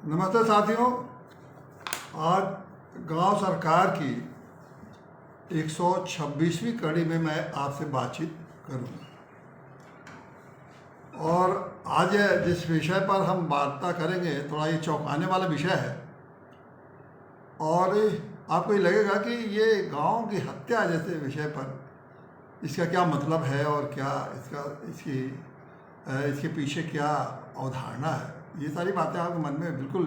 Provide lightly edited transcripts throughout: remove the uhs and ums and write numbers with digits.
नमस्ते साथियों। आज गांव सरकार की 126वीं कड़ी में मैं आपसे बातचीत करूंगा और आज जिस विषय पर हम वार्ता करेंगे थोड़ा ये चौंकाने वाला विषय है और आपको ये लगेगा कि ये गांव की हत्या जैसे विषय पर इसका क्या मतलब है और क्या इसके पीछे क्या अवधारणा है। ये सारी बातें आपके मन में बिल्कुल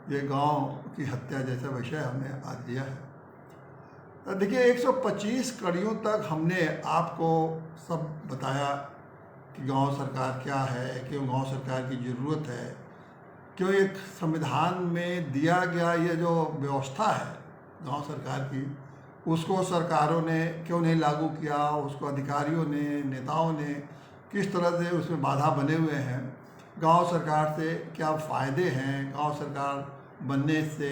ये गांव की हत्या जैसा विषय हमने आज लिया है। देखिए 125 कड़ियों तक हमने आपको सब बताया कि गांव सरकार क्या है, क्यों गांव सरकार की ज़रूरत है, क्यों एक संविधान में दिया गया ये जो व्यवस्था है गांव सरकार की उसको सरकारों ने क्यों नहीं लागू किया, उसको अधिकारियों ने, नेताओं ने किस तरह से उसमें बाधा बने हुए हैं, गांव सरकार से क्या फ़ायदे हैं, गांव सरकार बनने से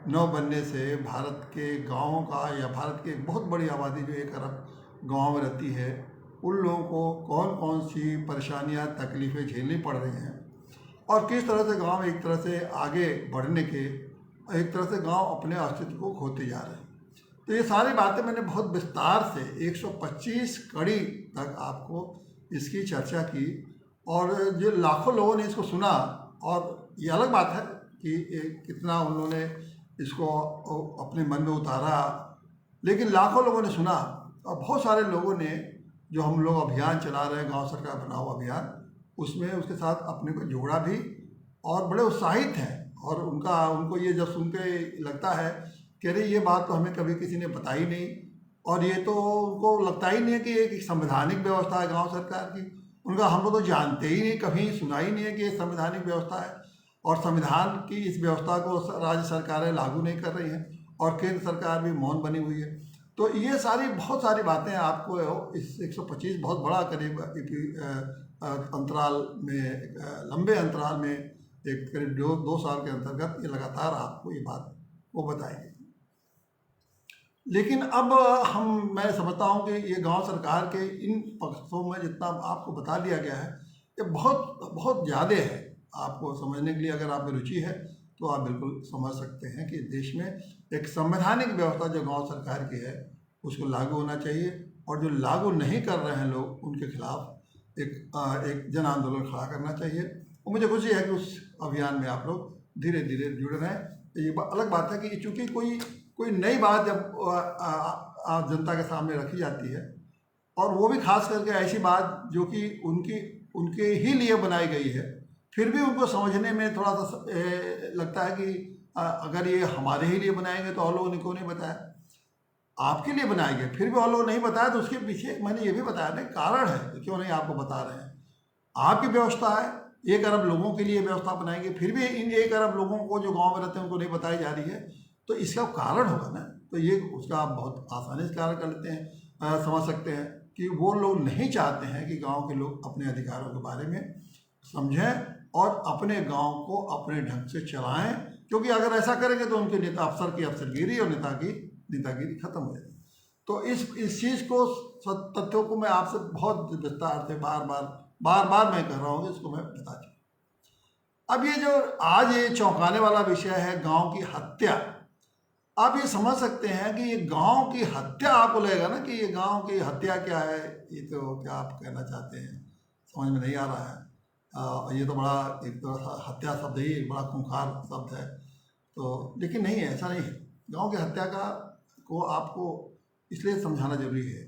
न बनने से भारत के गांवों का या भारत की एक बहुत बड़ी आबादी जो 1 अरब गाँव में रहती है उन लोगों को कौन कौन सी परेशानियां तकलीफ़ें झेलनी पड़ रही हैं और किस तरह से गांव एक तरह से आगे बढ़ने के एक तरह से गांव अपने अस्तित्व को खोते जा रहे हैं। तो ये सारी बातें मैंने बहुत विस्तार से 125 कड़ी तक आपको इसकी चर्चा की और जो लाखों लोगों ने इसको सुना और ये अलग बात है कि कितना उन्होंने इसको अपने मन में उतारा, लेकिन लाखों लोगों ने सुना और बहुत सारे लोगों ने जो हम लोग अभियान चला रहे हैं गांव सरकार बनाओ अभियान उसमें उसके साथ अपने को जोड़ा भी और बड़े उत्साहित हैं और उनको ये जब सुन के लगता है कि अरे ये बात तो हमें कभी किसी ने बताई नहीं और ये तो उनको लगता ही नहीं है कि एक संवैधानिक व्यवस्था है गांव सरकार की। उनका हम लोग तो जानते ही नहीं, कभी सुना ही नहीं है कि ये संवैधानिक व्यवस्था है और संविधान की इस व्यवस्था को राज्य सरकारें लागू नहीं कर रही हैं और केंद्र सरकार भी मौन बनी हुई है। तो ये बहुत सारी बातें आपको इस 125 बहुत बड़ा करीब अंतराल में लंबे अंतराल में एक करीब 2 साल के अंतर्गत ये लगातार आपको ये बात वो बताएगी। लेकिन अब मैं समझता हूँ कि ये गांव सरकार के इन पक्षों में जितना आपको बता दिया गया है ये बहुत ज़्यादा है। आपको समझने के लिए अगर आप में रुचि है तो आप बिल्कुल समझ सकते हैं कि देश में एक संवैधानिक व्यवस्था जो गांव सरकार की है उसको लागू होना चाहिए और जो लागू नहीं कर रहे हैं लोग उनके खिलाफ एक जन आंदोलन खड़ा करना चाहिए। और मुझे खुशी है कि उस अभियान में आप लोग धीरे धीरे जुड़ रहे हैं। ये अलग बात है कि चूँकि कोई नई बात जब जनता के सामने रखी जाती है और वो भी खास करके ऐसी बात जो कि उनके ही लिए बनाई गई है, फिर भी उनको समझने में थोड़ा सा लगता है कि अगर ये हमारे ही लिए बनाएंगे तो और लोगों ने क्यों नहीं बताया, आपके लिए बनाएंगे फिर भी और लोग नहीं बताया तो उसके पीछे मैंने ये भी बताया ना कारण है कि क्यों नहीं आपको बता रहे हैं। आपकी व्यवस्था है, 1 अरब लोगों के लिए व्यवस्था बनाएंगे फिर भी इन 1 अरब लोगों को जो गाँव में रहते हैं उनको नहीं बताई जा रही है तो इसका कारण होगा ना। तो ये उसका आप बहुत आसानी से कारण कर लेते हैं, समझ सकते हैं कि वो लोग नहीं चाहते हैं कि गांव के लोग अपने अधिकारों के बारे में समझें और अपने गांव को अपने ढंग से चलाएं, क्योंकि अगर ऐसा करेंगे तो उनके नेता अफसर की अफसरगिरी और नेतागिरी खत्म हो जाएगी। तो इस चीज़ को तथ्यों को मैं आपसे बहुत विस्तार से बार मैं कर रहा हूँ, इसको मैं बता चुका। अब ये जो आज ये चौंकाने वाला विषय है गाँव की हत्या, आप ये समझ सकते हैं कि ये गांव की हत्या आपको लगेगा ना कि ये गांव की हत्या क्या है, ये तो क्या आप कहना चाहते हैं समझ में नहीं आ रहा है। ये तो बड़ा एक तो हत्या शब्द ही एक बड़ा खूंखार शब्द है, तो लेकिन नहीं है, ऐसा नहीं है। गांव की हत्या को आपको इसलिए समझाना जरूरी है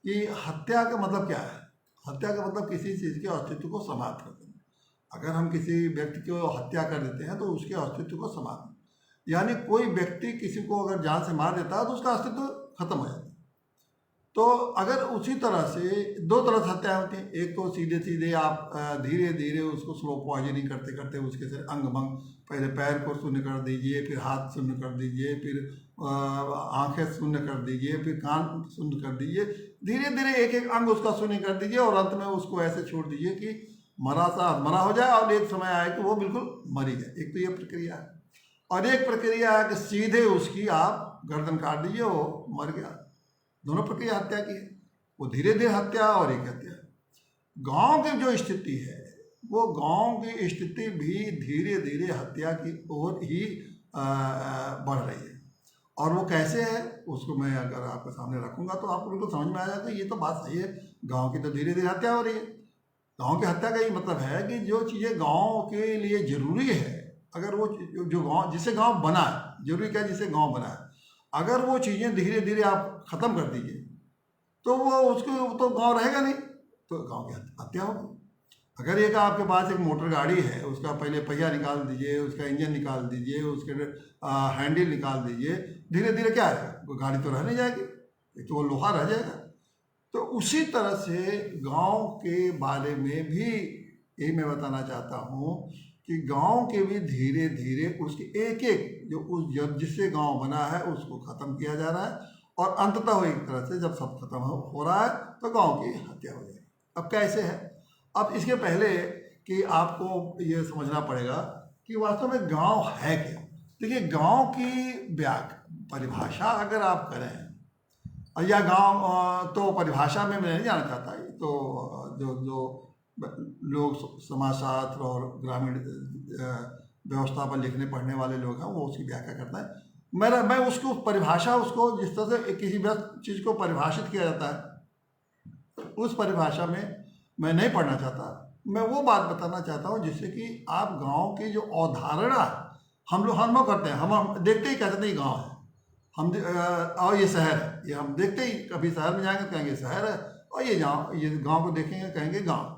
कि हत्या का मतलब क्या है। हत्या का मतलब किसी चीज़ के अस्तित्व को समाप्त कर देना। अगर हम किसी व्यक्ति को हत्या कर देते हैं तो उसके अस्तित्व को समाप्त, यानी कोई व्यक्ति किसी को अगर जान से मार देता है तो उसका अस्तित्व खत्म हो जाता है। तो अगर उसी तरह से 2 तरह से हत्याएं होती हैं, एक तो सीधे आप धीरे धीरे उसको स्लो पॉइजनिंग करते करते उसके से अंग भंग, पहले पैर को शून्य कर दीजिए, फिर हाथ शून्य कर दीजिए, फिर आंखें शून्य कर दीजिए, फिर कान शून्य कर दीजिए, धीरे धीरे एक अंग उसका शून्य कर दीजिए और अंत में उसको ऐसे छोड़ दीजिए कि मरा हो जाए और एक समय आए कि वो बिल्कुल मरी जाए। एक तो ये प्रक्रिया है और एक प्रक्रिया है कि सीधे उसकी आप गर्दन काट दीजिए, वो मर गया। दोनों प्रक्रिया हत्या की है, वो धीरे धीरे हत्या और एक हत्या। गांव की जो स्थिति है वो गांव की स्थिति भी धीरे धीरे हत्या की ओर ही बढ़ रही है। और वो कैसे है उसको मैं अगर आपके सामने रखूंगा तो आपको बिल्कुल समझ में आ जाएगा ये तो बात सही है, गांव की तो धीरे धीरे हत्या हो रही है। गांव की हत्या का ये मतलब है कि जो चीज़ें गांव के लिए जरूरी है, अगर वो जो गांव जिससे गांव बना है, जरूरी क्या है जिससे गांव बना है, अगर वो चीज़ें धीरे धीरे आप ख़त्म कर दीजिए तो वो उसके तो गांव रहेगा नहीं, तो गांव की हत्या होगी। अगर एक आपके पास एक मोटर गाड़ी है, उसका पहले पहिया निकाल दीजिए, उसका इंजन निकाल दीजिए, उसके हैंडल निकाल दीजिए, धीरे धीरे क्या है वो गाड़ी तो रह नहीं जाएगी, तो वो लोहा रह जाएगा। तो उसी तरह से गांव के बारे में भी यही मैं बताना चाहता हूँ कि गांव के भी धीरे धीरे उसके एक एक जो उस जब जिससे गांव बना है उसको ख़त्म किया जा रहा है, और अंततः एक तरह से जब सब खत्म हो रहा है तो गांव की हत्या हो जाएगी। अब कैसे है, अब इसके पहले कि आपको ये समझना पड़ेगा कि वास्तव में गांव है क्या। देखिए, गांव की परिभाषा अगर आप करें, या गांव तो परिभाषा में मैं नहीं जाना चाहता, तो जो लोग समाजशास्त्र और ग्रामीण व्यवस्था पर लिखने पढ़ने वाले लोग हैं वो उसकी व्याख्या करता है। मैं उसको परिभाषा, उसको जिस तरह से किसी भी चीज़ को परिभाषित किया जाता है उस परिभाषा में मैं नहीं पढ़ना चाहता। मैं वो बात बताना चाहता हूँ जिससे कि आप गांव की जो अवधारणा हम लोग करते हैं, हम देखते ही कहते हैं गांव है, हम और ये शहर है, ये हम देखते ही कभी शहर में जाएंगे कहेंगे शहर है, और ये गांव को देखेंगे कहेंगे गांव।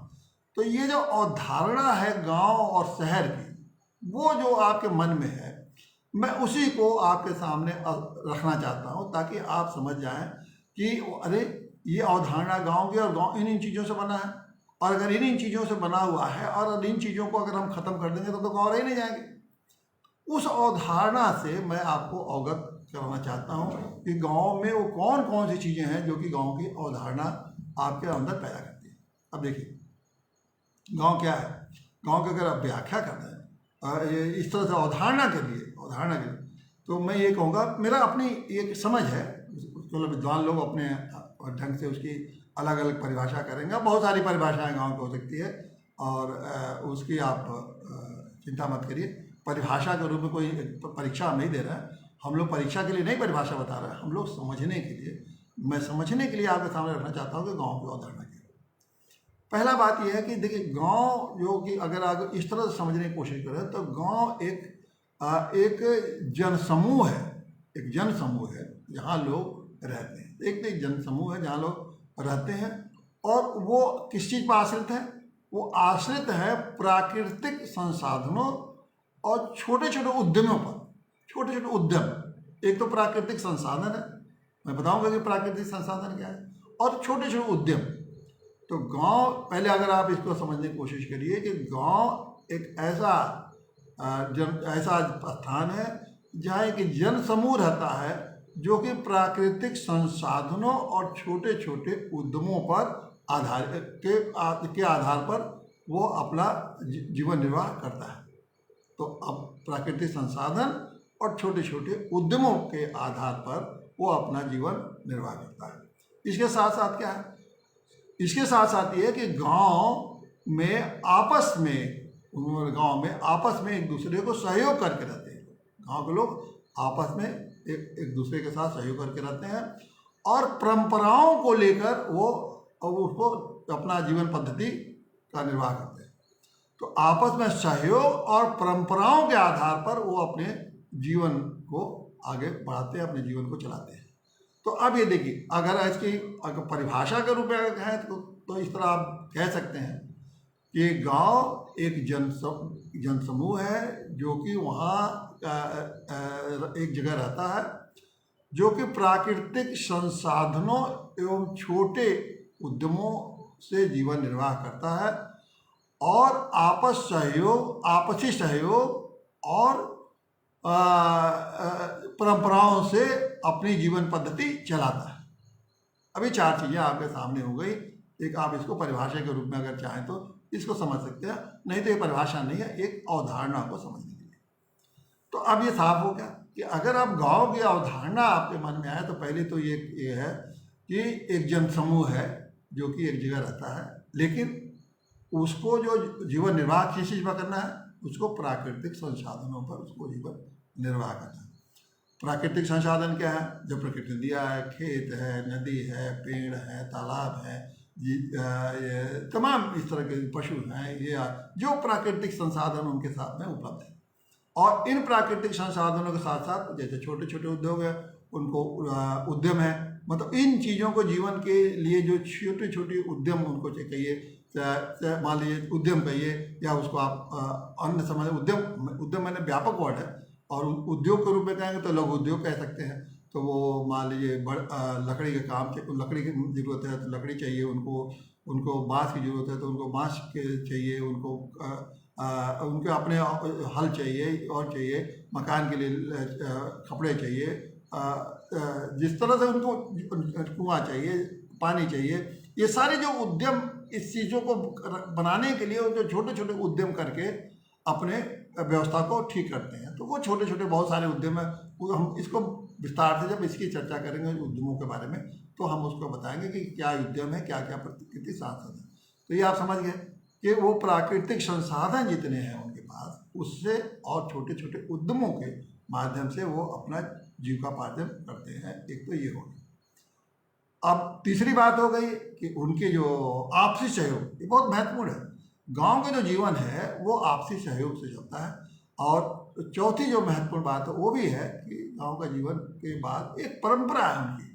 तो ये जो अवधारणा है गांव और शहर की, वो जो आपके मन में है, मैं उसी को आपके सामने रखना चाहता हूँ ताकि आप समझ जाएं कि अरे ये अवधारणा गांव की, और गांव इन चीज़ों से बना है, और अगर इन चीज़ों से बना हुआ है और इन चीज़ों को अगर हम ख़त्म कर देंगे तो गाँव रह ही नहीं जाएंगे। उस अवधारणा से मैं आपको अवगत कराना चाहता हूँ कि गांव में वो कौन कौन सी चीज़ें हैं जो कि गांव की अवधारणा आपके अंदर पैदा करती है। अब देखिए, गांव क्या है, गांव की अगर आप व्याख्या करते हैं इस तरह से अवधारणा के लिए तो मैं ये कहूँगा, मेरा अपनी एक समझ है, मतलब विद्वान लोग अपने ढंग से उसकी अलग अलग परिभाषा करेंगे। बहुत सारी परिभाषाएं गांव की हो सकती है, और उसकी आप चिंता मत करिए। परिभाषा के रूप में कोई परीक्षा हम नहीं दे रहे हैं, हम लोग परीक्षा के लिए नहीं परिभाषा बता रहे हैं, हम लोग समझने के लिए, मैं समझने के लिए आपके सामने रखना चाहता हूँ कि गाँव की अवधारणा क्या है। पहला बात यह है कि देखिए, गांव जो कि अगर आप इस तरह से समझने की कोशिश करें तो गांव एक जनसमूह है, एक जनसमूह है जहां लोग रहते हैं। एक जनसमूह है जहां लोग रहते हैं, और वो किस चीज़ पर आश्रित है, वो आश्रित है प्राकृतिक संसाधनों और छोटे छोटे उद्यमों पर। छोटे छोटे उद्यम, एक तो प्राकृतिक संसाधन है, मैं बताऊंगा कि प्राकृतिक संसाधन क्या है, और छोटे छोटे उद्यम। तो गांव, पहले अगर आप इसको समझने की कोशिश करिए कि गांव एक ऐसा स्थान है जहाँ एक जन समूह रहता है जो कि प्राकृतिक संसाधनों और छोटे छोटे उद्यमों पर के आधार पर वो अपना जीवन निर्वाह करता है। तो अब प्राकृतिक संसाधन और छोटे छोटे उद्यमों के आधार पर वो अपना जीवन निर्वाह करता है। इसके साथ साथ क्या है, इसके साथ साथ ये है कि गांव में आपस में एक दूसरे को सहयोग करके रहते हैं। गांव के लोग आपस में एक दूसरे के साथ सहयोग करके रहते हैं, और परंपराओं को लेकर वो उसको अपना जीवन पद्धति का निर्वाह करते हैं। तो आपस में सहयोग और परंपराओं के आधार पर वो अपने जीवन को आगे बढ़ाते हैं, अपने जीवन को चलाते हैं। तो अब ये देखिए, अगर इसकी अगर परिभाषा के रूप में अगर कहें तो इस तरह आप कह सकते हैं कि गांव एक जनसमूह है जो कि वहाँ एक जगह रहता है, जो कि प्राकृतिक संसाधनों एवं छोटे उद्यमों से जीवन निर्वाह करता है, और आपसी सहयोग और परंपराओं से अपनी जीवन पद्धति चलाता है। अभी 4 चीज़ें आपके सामने हो गई। एक, आप इसको परिभाषा के रूप में अगर चाहें तो इसको समझ सकते हैं, नहीं तो ये परिभाषा नहीं है, एक अवधारणा को समझने के लिए। तो अब ये साफ हो गया कि अगर आप गांव की अवधारणा आपके मन में आए तो पहले तो ये है कि एक जनसमूह है जो कि एक जगह रहता है, लेकिन उसको जो जीवन निर्वाह किस चीज़ पर करना है, उसको प्राकृतिक संसाधनों पर उसको जीवन निर्वाह करना है। प्राकृतिक संसाधन क्या है? जो प्रकृति ने दिया है, खेत है, नदी है, पेड़ है, तालाब है, ये तमाम इस तरह के पशु हैं, ये जो प्राकृतिक संसाधन उनके साथ में उपलब्ध है। और इन प्राकृतिक संसाधनों के साथ साथ जैसे छोटे छोटे उद्योग है, उनको उद्यम है, मतलब इन चीज़ों को जीवन के लिए जो छोटे छोटे उद्यम उनको चाहिए, मान लीजिए उद्यम कहिए या उसको आप अन्य समझ, उद्यम मैंने व्यापक वर्ड है, और उद्योग के रूप में कहेंगे तो लघु उद्योग कह सकते हैं। तो वो मान लीजिए लकड़ी के काम, लकड़ी की ज़रूरत है तो लकड़ी चाहिए उनको बांस की ज़रूरत है तो उनको बांस के चाहिए, उनको उनके अपने हल चाहिए और चाहिए, मकान के लिए कपड़े चाहिए, जिस तरह से उनको कुआं चाहिए, पानी चाहिए, ये सारे जो उद्यम इस चीज़ों को बनाने के लिए जो छोटे छोटे उद्यम करके अपने व्यवस्था को ठीक करते हैं। तो वो छोटे छोटे बहुत सारे उद्यम है, वो हम इसको विस्तार से जब इसकी चर्चा करेंगे उद्यमों के बारे में तो हम उसको बताएंगे कि क्या उद्यम है, क्या क्या प्राकृतिक संसाधन है। तो ये आप समझ गए कि वो प्राकृतिक संसाधन जितने हैं उनके पास, उससे और छोटे छोटे उद्यमों के माध्यम से वो अपना जीविकापार्जन करते हैं। एक तो ये हो गया। अब तीसरी बात हो गई कि उनके जो आपसी सहयोग, ये बहुत महत्वपूर्ण है। गांव का जो जीवन है वो आपसी सहयोग से चलता है। और चौथी जो महत्वपूर्ण बात है वो भी है कि गांव का जीवन के बाद एक परंपरा है उनकी,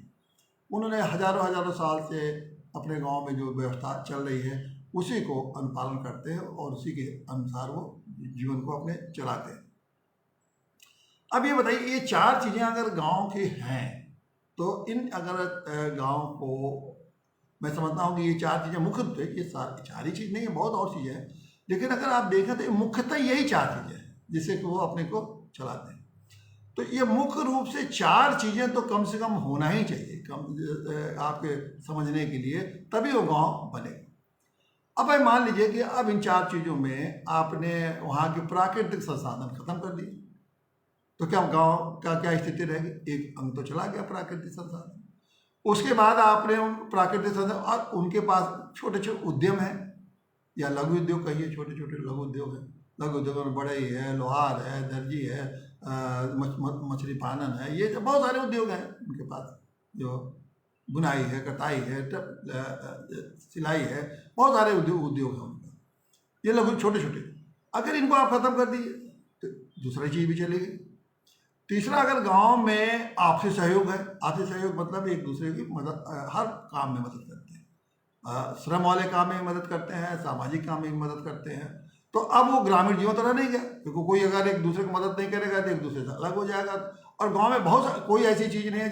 उन्होंने हजारों हजारों साल से अपने गांव में जो व्यवस्था चल रही है उसी को अनुपालन करते हैं और उसी के अनुसार वो जीवन को अपने चलाते हैं। अब ये बताइए, ये चार चीज़ें अगर गांव की हैं तो इन अगर गांव को मैं समझता हूँ कि ये चार चीज़ें मुख्य रूप से, ये चार ही चीज़ नहीं है, बहुत और चीज़ें हैं, लेकिन अगर आप देखें तो मुख्यतः यही चार चीज़ें हैं जिससे कि वो अपने को चलाते हैं। तो ये मुख्य रूप से चार चीज़ें तो कम से कम होना ही चाहिए आपके समझने के लिए, तभी वो गांव बनेगा। अब भाई मान लीजिए कि अब इन चार चीज़ों में आपने वहाँ के प्राकृतिक संसाधन खत्म कर दिए, तो क्या गांव का क्या स्थिति रहेगी? एक अंग तो चला गया प्राकृतिक संसाधन। उसके बाद आपने उन प्राकृतिक संसाधन और उनके पास छोटे छोटे उद्यम हैं या लघु उद्योग कहिए, छोटे छोटे लघु उद्योग हैं। लघु उद्योगों में बढ़ई है, लोहार है, दर्जी है, मछली पालन है, ये बहुत सारे उद्योग हैं उनके पास, जो बुनाई है, कटाई है, सिलाई है, बहुत सारे उद्योग हैं उनका, ये लघु छोटे छोटे। अगर इनको आप खत्म कर दिए तो दूसरी चीज़ भी चलेगी। तीसरा, अगर गांव में आपसी सहयोग है, आपसी सहयोग मतलब एक दूसरे की मदद, हर काम में मदद करते हैं, श्रम वाले काम में मदद करते हैं, सामाजिक काम में मदद करते हैं, तो अब वो ग्रामीण जीवन तो रह नहीं गया, क्योंकि कोई अगर एक दूसरे को मदद नहीं करेगा तो एक दूसरे से अलग हो जाएगा। और गांव में कोई ऐसी चीज़ नहीं है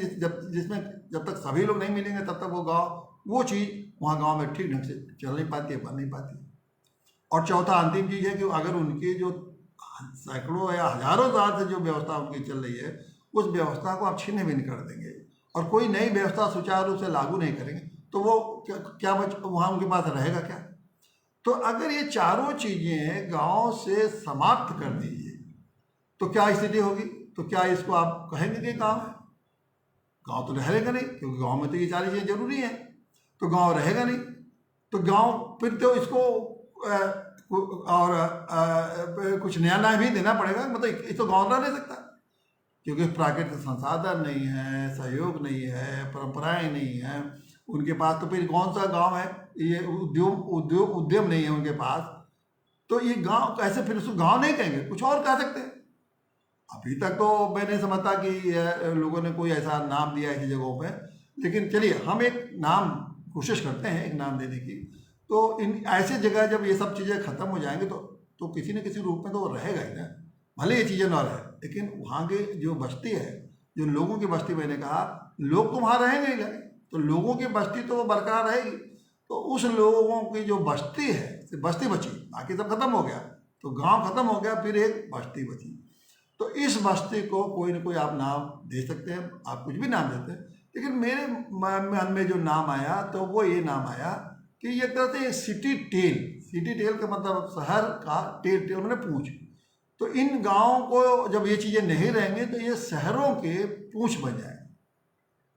जिसमें जब तक सभी लोग नहीं मिलेंगे तब तक वो चीज़ वहाँ गाँव में ठीक ढंग से चल नहीं पाती है, बन नहीं पाती। और चौथा अंतिम चीज़ है कि अगर उनके जो सैकड़ों या हजारों साल से जो व्यवस्था उनकी चल रही है, उस व्यवस्था को आप छिन्न भिन्न कर देंगे और कोई नई व्यवस्था सुचारू रूप से लागू नहीं करेंगे, तो वो क्या वहाँ उनके पास रहेगा क्या? तो अगर ये चारों चीज़ें गांव से समाप्त कर दीजिए तो क्या स्थिति होगी? तो क्या इसको आप कहेंगे कि गांव है? गांव तो रहेगा नहीं, क्योंकि गांव में तो ये सारी चीज़ें जरूरी हैं, तो गांव रहेगा नहीं। तो गांव फिर तो इसको और कुछ नया भी देना पड़ेगा, मतलब ये तो गांव रह नहीं सकता, क्योंकि प्राकृतिक संसाधन नहीं है, सहयोग नहीं है, परंपराएं नहीं हैं उनके पास, तो फिर कौन सा गांव है? ये उद्यम नहीं है उनके पास, तो ये गांव कैसे? फिर उसको गांव नहीं कहेंगे, कुछ और कह सकते हैं। अभी तक तो मैं नहीं समझता कि लोगों ने कोई ऐसा नाम दिया ऐसी जगहों पे, लेकिन चलिए हम एक नाम कोशिश करते हैं, एक नाम देने की। तो इन ऐसे जगह जब ये सब चीज़ें खत्म हो जाएंगे तो किसी न किसी रूप में तो रहेगा ही ना, भले ये चीज़ें ना रहे, लेकिन वहाँ के जो बस्ती है, जो लोगों की बस्ती, मैंने कहा लोग तो वहाँ रहेंगे ही नहीं, तो लोगों की बस्ती तो वो बरकरार रहेगी। तो उस लोगों की जो बस्ती है, सिर्फ बस्ती बची, बाकी सब खत्म हो गया, तो गांव खत्म हो गया, फिर एक बस्ती बची। तो इस बस्ती को कोई न कोई आप नाम दे सकते हैं, आप कुछ भी नाम देते हैं, लेकिन मेरे मन में जो नाम आया तो वो ये नाम आया कि ये एक तरह से सिटी टेल का मतलब शहर का टेल मैंने पूंछ। तो इन गाँव को जब ये चीज़ें नहीं रहेंगे तो ये शहरों के पूंछ बन जाएंगे।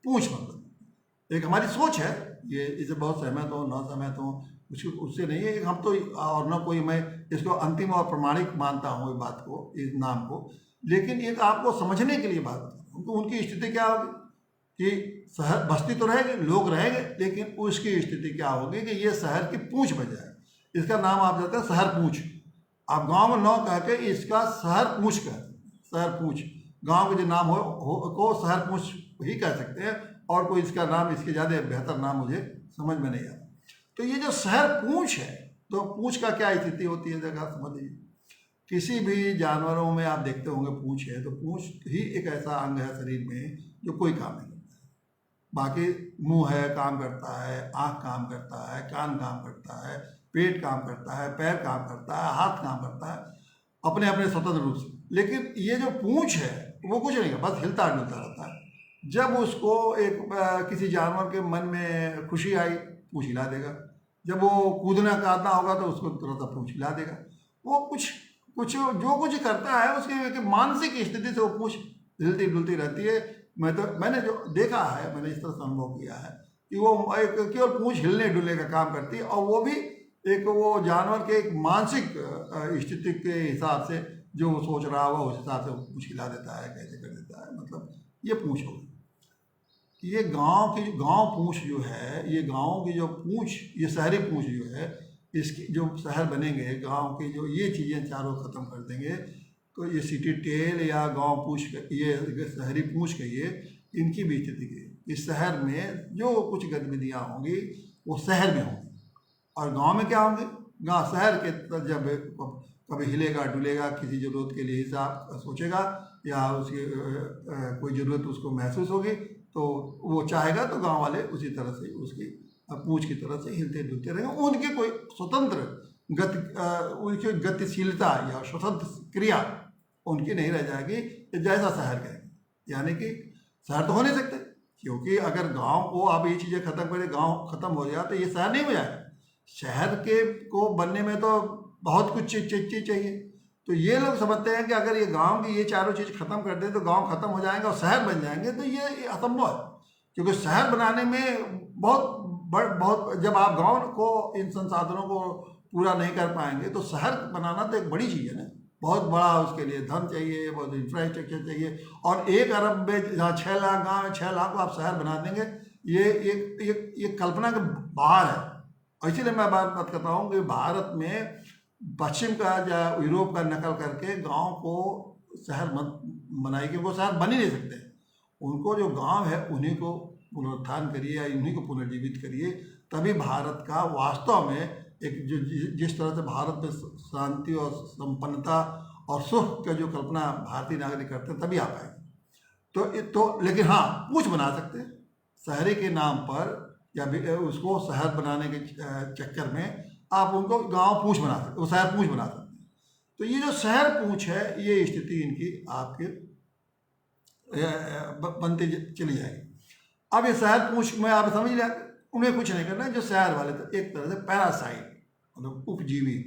पूंछ मतलब एक हमारी सोच है, ये इसे बहुत सहमत हो ना सहमत हो, उससे नहीं है। हम तो और न कोई मैं इसको अंतिम और प्रमाणिक मानता हूँ इस बात को, इस नाम को, लेकिन एक आपको समझने के लिए बात बता रहा हूँ। उनकी स्थिति क्या होगी कि शहर बस्ती तो रहेगी, लोग रहेंगे, लेकिन उसकी स्थिति क्या होगी कि ये शहर की पूंछ बन जाए। इसका नाम आप देते हैं शहर पूंछ। आप गांव में नौ कह के इसका शहर पूंछ कह, शहर पूंछ गांव के जो नाम को शहर पूंछ ही कह सकते हैं, और कोई इसका नाम, इसके ज़्यादा बेहतर नाम मुझे समझ में नहीं आता। तो ये जो शहर पूंछ है, तो पूंछ का क्या स्थिति होती है जगह समझ लीजिए। किसी भी जानवरों में आप देखते होंगे पूंछ है, तो पूंछ ही एक ऐसा अंग है शरीर में जो कोई काम नहीं करता है। बाकी मुंह है, काम करता है, आँख काम करता है, कान काम करता है, पेट काम करता है, पैर काम करता है, हाथ काम करता है अपने अपने स्वतंत्र रूप से। लेकिन ये जो पूंछ है वो कुछ नहीं है, बस हिलता डुलता रहता है। जब उसको एक किसी जानवर के मन में खुशी आई, पूंछ हिला देगा। जब वो कूदना काटना होगा तो उसको तुरंत पूंछ हिला देगा। वो कुछ जो कुछ करता है उसकी एक मानसिक स्थिति से वो पूंछ हिलती डुलती रहती है। मैंने जो देखा है, मैंने इस तरह से अनुभव किया है कि वो एक केवल पूंछ हिलने डुलने का काम करती है, और वो भी एक वो जानवर के एक मानसिक स्थिति के हिसाब से जो वो सोच रहा होगा उस हिसाब से वो पूंछ हिला देता है, कैसे कर देता है। मतलब ये पूंछ होगी। ये गांव पूंछ जो है, ये गांव की जो पूंछ, ये शहरी पूंछ जो है, इसकी जो शहर बनेंगे, गांव की जो ये चीज़ें चारों ख़त्म कर देंगे, तो ये सिटी टेल या गांव पूंछ, ये शहरी पूंछ कहिए, इनकी भी स्थिति की। इस शहर में जो कुछ गतिविधियाँ होंगी वो शहर में होंगी, और गांव में क्या होंगे, गांव शहर के जब कभी हिलेगा डुलेगा, किसी ज़रूरत के लिए हिसाब सोचेगा या उसकी कोई ज़रूरत उसको महसूस होगी तो वो चाहेगा, तो गांव वाले उसी तरह से उसकी पूंछ की तरह से हिलते डुलते रहेंगे। उनकी कोई स्वतंत्र उनकी गतिशीलता या स्वतंत्र क्रिया उनकी नहीं रह जाएगी, जैसा शहर कहेंगे। यानी कि शहर तो हो नहीं सकते, क्योंकि अगर गांव को आप ये चीज़ें खत्म करें, गांव खत्म हो जाए, तो ये शहर नहीं हो जाएगा। शहर के को बनने में तो बहुत कुछ चीज़ चाहिए। तो ये लोग समझते हैं कि अगर ये गांव की ये चारों चीज़ खत्म कर दें तो गांव खत्म हो जाएंगे और शहर बन जाएंगे, तो ये असंभव है। क्योंकि शहर बनाने में बहुत जब आप गांव को इन संसाधनों को पूरा नहीं कर पाएंगे, तो शहर बनाना तो एक बड़ी चीज़ है ना, बहुत बड़ा। उसके लिए धन चाहिए, बहुत इंफ्रास्ट्रक्चर चाहिए, और 1 अरब में जहाँ 6 लाख गाँव है, 6 लाख को आप शहर बना देंगे, ये एक कल्पना के बाहर है। इसीलिए मैं बात करता हूँ कि भारत में पश्चिम का या यूरोप का नकल करके गांव को शहर मत बनाइए, क्योंकि वो शहर बन ही नहीं सकते। उनको जो गांव है उन्हीं को पुनरुत्थान करिए या उन्हीं को पुनर्जीवित करिए, तभी भारत का वास्तव में एक जो जिस तरह से भारत में शांति और संपन्नता और सुख का जो कल्पना भारतीय नागरिक करते हैं, तभी आ पाएंगे। तो लेकिन हाँ, पूंछ बना सकते हैं शहरी के नाम पर, या उसको शहर बनाने के चक्कर में आप उनको गांव पूंछ बना सकते, वो शहर पूंछ बना सकते हैं। तो ये जो शहर पूंछ है, ये स्थिति इनकी आपके बनती चली जाएगी। अब ये शहर पूंछ में आप समझ लिया, उन्हें कुछ नहीं करना है। जो शहर वाले तो एक तरह से पैरासाइट, मतलब उपजीवी,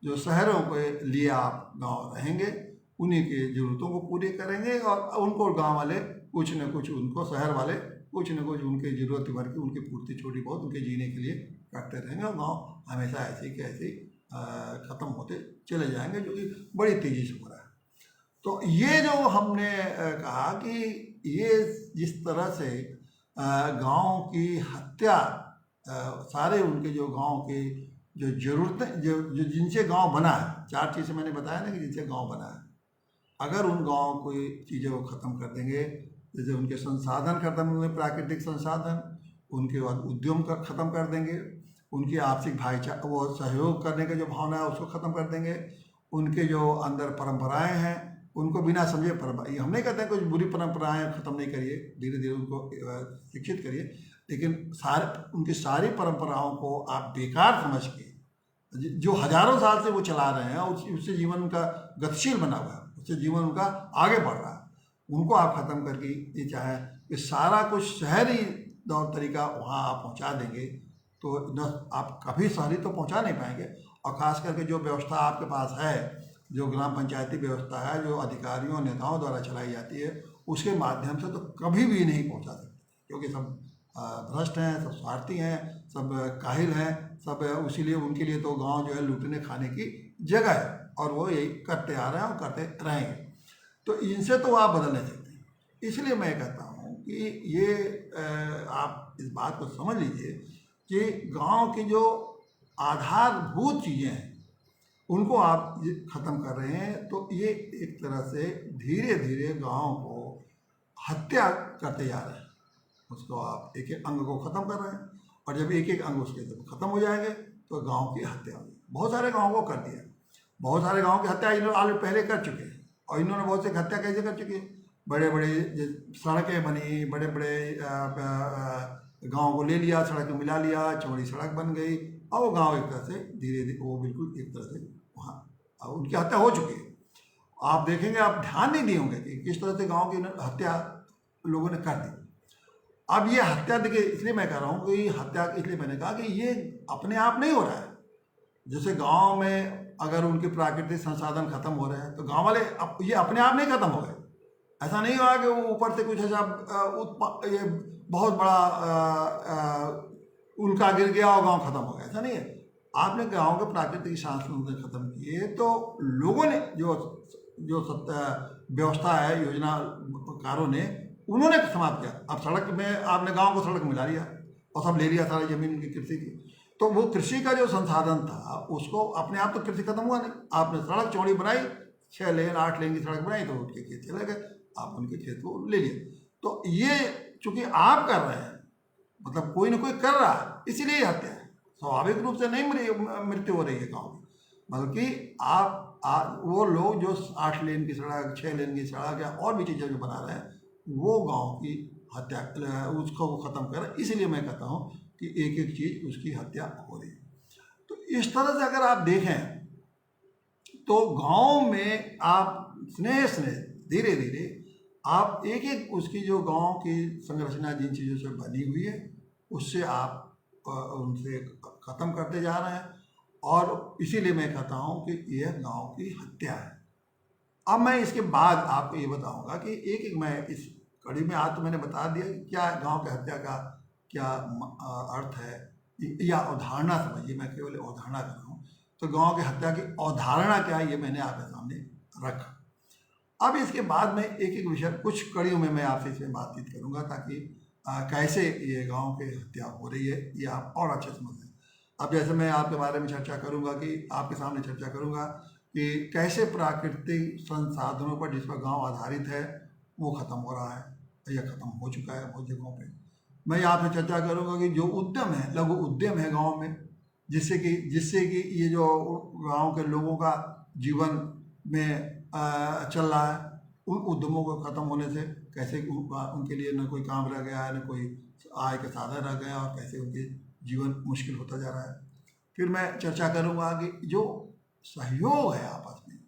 जो शहरों के लिए आप गांव रहेंगे, उन्हीं की ज़रूरतों को पूरी करेंगे, और उनको गांव वाले कुछ न कुछ, उनको शहर वाले कुछ न कुछ उनकी ज़रूरत भर की, उनकी पूर्ति छोटी बहुत उनके जीने के लिए करते रहेंगे, और गाँव हमेशा ऐसे के ऐसे ख़त्म होते चले जाएंगे, जो कि बड़ी तेज़ी से हो रहा है। तो ये जो हमने कहा कि ये जिस तरह से गांव की हत्या, सारे उनके जो गांव के जो ज़रूरतें, जो जिनसे गांव बना है, 4 चीज़ें मैंने बताया ना कि जिनसे गांव बना है, अगर उन गाँव कोई चीज़ों को ख़त्म कर देंगे, जैसे उनके संसाधन खत्म होंगे, प्राकृतिक संसाधन, उनके बाद उद्यम का ख़त्म कर देंगे, उनकी आपसी भाईचारा, वो सहयोग करने का जो भावना है उसको ख़त्म कर देंगे, उनके जो अंदर परंपराएं हैं उनको बिना समझे परंपरा, हम नहीं कहते हैं कुछ बुरी परंपराएं ख़त्म नहीं करिए, धीरे धीरे उनको शिक्षित करिए, लेकिन उनकी सारी परंपराओं को आप बेकार समझ के, जो हजारों साल से वो चला रहे हैं, उससे जीवन उनका गतिशील बना हुआ है, उससे जीवन उनका आगे बढ़ रहा है, उनको आप ख़त्म करके ये चाहें कि सारा कुछ शहरी तौर तरीका वहाँ आप पहुँचा देंगे, तो आप कभी शहरी तो पहुँचा नहीं पाएंगे। और ख़ास करके जो व्यवस्था आपके पास है, जो ग्राम पंचायती व्यवस्था है, जो अधिकारियों नेताओं द्वारा चलाई जाती है, उसके माध्यम से तो कभी भी नहीं पहुँचा सकते, क्योंकि सब भ्रष्ट हैं, सब स्वार्थी हैं, सब काहिल हैं, सब उसीलिए उनके लिए तो गांव जो है लूटने खाने की जगह है और वो यही करते आ रहे हैं और करते रहेंगे। तो इनसे तो आप बदल नहीं सकते। इसलिए मैं कहता हूँ कि ये आप इस बात को समझ लीजिए कि गांव की जो आधारभूत चीज़ें हैं उनको आप ख़त्म कर रहे हैं, तो ये एक तरह से धीरे धीरे गांव को हत्या करते जा रहे हैं। उसको आप एक एक अंग को ख़त्म कर रहे हैं और जब एक एक अंग उसके जब ख़त्म हो जाएंगे तो गांव की हत्या होगी। बहुत सारे गाँव को कर दिया, बहुत सारे गाँव की हत्या इन्होंने ऑलरेडी पहले कर चुके हैं और इन्होंने बहुत से हत्या कैसे कर चुके हैं। बड़े बड़े सड़कें बनी, बड़े बड़े गाँव को ले लिया, सड़क में मिला लिया, चौड़ी सड़क बन गई और वो गाँव एक तरह से धीरे धीरे वो बिल्कुल एक तरह से वहाँ उनकी हत्या हो चुकी है। आप देखेंगे, आप ध्यान नहीं दिए होंगे कि किस तरह से गाँव की हत्या लोगों ने कर दी। अब ये हत्या देखिए, इसलिए मैं कह रहा हूँ कि हत्या इसलिए मैंने कहा कि ये अपने आप नहीं हो रहा है। जैसे गांव में अगर उनके प्राकृतिक संसाधन खत्म हो रहे हैं तो गांव वाले ये अपने आप नहीं खत्म हो गए। ऐसा नहीं हुआ कि वो ऊपर से कुछ ऐसा ये बहुत बड़ा उनका गिर गया और गांव खत्म हो गया, ऐसा नहीं है। आपने गांव के प्राकृतिक संसाधन खत्म किए तो लोगों ने जो जो व्यवस्था है, योजनाकारों ने उन्होंने समाप्त किया। अब सड़क में आपने गांव को सड़क मिला लिया और सब ले लिया सारी जमीन की कृषि की, तो वो कृषि का जो संसाधन था उसको अपने आप तो कृषि खत्म हुआ नहीं। आपने सड़क चौड़ी बनाई, 6 लेन 8 लेन की सड़क बनाई तो उनके खेत चले गए, आप उनके खेत को ले लिए। तो ये चूंकि आप कर रहे हैं, मतलब कोई ना कोई कर रहा है, इसीलिए हत्या है। स्वाभाविक रूप से नहीं मृत्यु हो रही है गाँव में, बल्कि आप वो लोग जो 8 लेन की सड़क, 6 लेन की सड़क या और भी चीज़ें जो बना रहे हैं वो गांव की हत्या उसको वो ख़त्म कर रहे हैं। इसीलिए मैं कहता हूँ कि एक एक चीज़ उसकी हत्या हो रही है। तो इस तरह से अगर आप देखें तो गांव में आप स्नेह धीरे धीरे आप एक एक उसकी जो गांव की संरचना जिन चीज़ों से बनी हुई है उससे आप उनसे ख़त्म करते जा रहे हैं और इसीलिए मैं कहता हूँ कि यह गांव की हत्या है। अब मैं इसके बाद आपको ये बताऊंगा कि एक एक मैं इस कड़ी में आज तो मैंने बता दिया कि क्या गांव की हत्या का क्या अर्थ है या अवधारणा समझिए, मैं केवल अवधारणा कर रहा हूँ। तो गांव की हत्या की अवधारणा क्या है ये मैंने आपके सामने रखा। अब इसके बाद में एक एक विषय कुछ कड़ियों में मैं आपसे इसमें बातचीत करूँगा ताकि कैसे ये गाँव की हत्या हो रही है ये आप और अच्छे समझ लें। अब जैसे मैं आपके बारे में चर्चा करूँगा कि आपके सामने चर्चा करूँगा कि कैसे प्राकृतिक संसाधनों पर जिस पर गांव आधारित है वो ख़त्म हो रहा है या ख़त्म हो चुका है बहुत जगहों पे। मैं यहाँ पे चर्चा करूँगा कि जो उद्यम है, लघु उद्यम है गांव में, जिससे कि ये जो गांव के लोगों का जीवन में चल रहा है, उन उद्यमों को ख़त्म होने से कैसे उनके लिए न कोई काम रह गया है, न कोई आय के साधन रह गया और कैसे उनके जीवन मुश्किल होता जा रहा है। फिर मैं चर्चा करूँगा कि जो सहयोग है आपस में,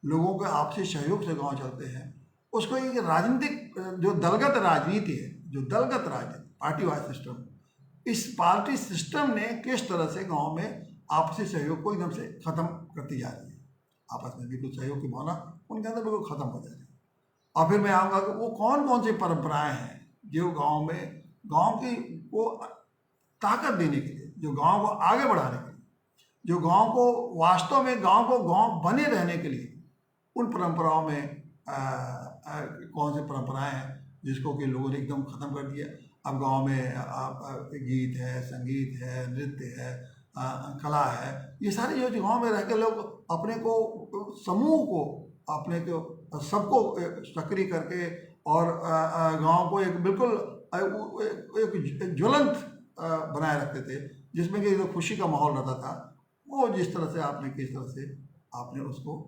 लोगों के आपसी सहयोग से गांव चलते हैं, उसको एक राजनीतिक जो दलगत राजनीति है, जो दलगत राजनीति पार्टी वाइज सिस्टम, इस पार्टी सिस्टम ने किस तरह से गांव में आपसी सहयोग को एकदम से ख़त्म करती जा रही है। आपस में बिल्कुल सहयोग की भावना उनके अंदर बिल्कुल ख़त्म हो जा रही है। और फिर मैं आऊँगा कि वो कौन कौन सी परंपराएँ हैं जो गाँव में गाँव की को ताकत देने के लिए, जो गाँव को आगे बढ़ाने के लिए, जो गांव को वास्तव में गांव को गांव बने रहने के लिए उन परंपराओं में कौन सी परंपराएं हैं जिसको कि लोगों ने एकदम ख़त्म कर दिया। अब गांव में गीत है, संगीत है, नृत्य है, कला है, ये सारी जो गांव में रह के लोग अपने को समूह को अपने को सबको सक्रिय करके और गांव को एक बिल्कुल एक ज्वलंत बनाए रखते थे जिसमें कि जो खुशी का माहौल रहता था, वो जिस तरह से किस तरह से आपने उसको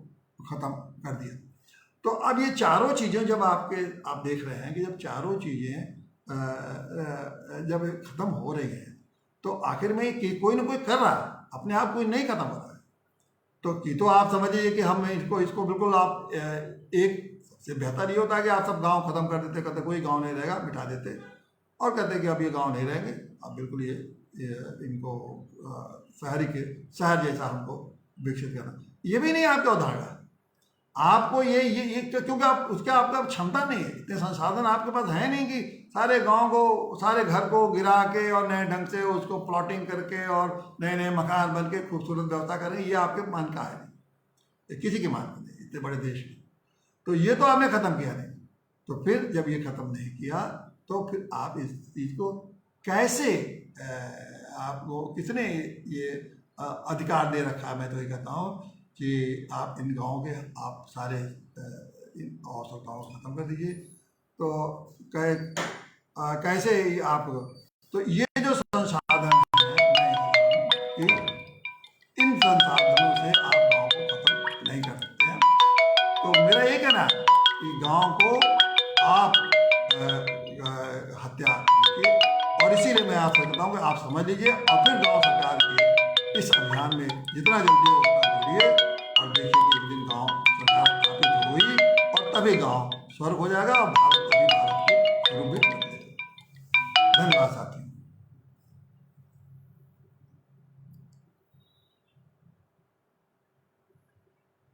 ख़त्म कर दिया। तो अब ये चारों चीज़ें जब आप देख रहे हैं कि जब चारों चीज़ें जब ख़त्म हो रही हैं तो आखिर में कोई ना कोई कर रहा है, अपने आप कोई नहीं ख़त्म हो रहा है। तो आप समझिए कि हम इसको बिल्कुल आप एक सबसे बेहतर ये होता है कि आप सब गांव ख़त्म कर देते, कहते कोई गांव नहीं रहेगा, मिटा देते और कहते कि अब ये गांव नहीं रहेंगे, अब बिल्कुल ये इनको शहर जैसा हमको विकसित करना। ये भी नहीं आपका उदाहरण है। आपको ये क्योंकि आप उसके आपका क्षमता नहीं है, इतने संसाधन आपके पास है नहीं कि सारे गांव को, सारे घर को गिरा के और नए ढंग से उसको प्लॉटिंग करके और नए नए मकान बन के खूबसूरत व्यवस्था करें। ये आपके मान का है नहीं, ये किसी की मान का नहीं, इतने बड़े देश में। तो ये तो आपने ख़त्म किया नहीं। तो फिर जब ये ख़त्म नहीं किया तो फिर आप इस चीज़ को कैसे, आपको किसने ये अधिकार दे रखा है? मैं तो ये कहता हूँ कि आप इन गाँव के आप सारे इन आवश्यकताओं को ख़त्म कर दीजिए। तो कैसे आप, तो ये जो संसाधन है, मैं कि इन संसाधनों से आप गाँव को ख़त्म नहीं कर सकते हैं। तो मेरा ये कहना है कि गाँव को आप हत्या कीजिए, और इसीलिए मैं आपसे कहता हूँ कि आप समझ लीजिए और फिर गाँव सरकार के इस अभियान में जितना जल्दी हो उतना जुड़िए, और देखिए कि एक दिन गाँव सरकार स्थापित हुई और तभी गाँव स्वर्ग हो जाएगा और भारत तभी भारत के स्वरूप भी बदलेगा। धन्यवाद साथी।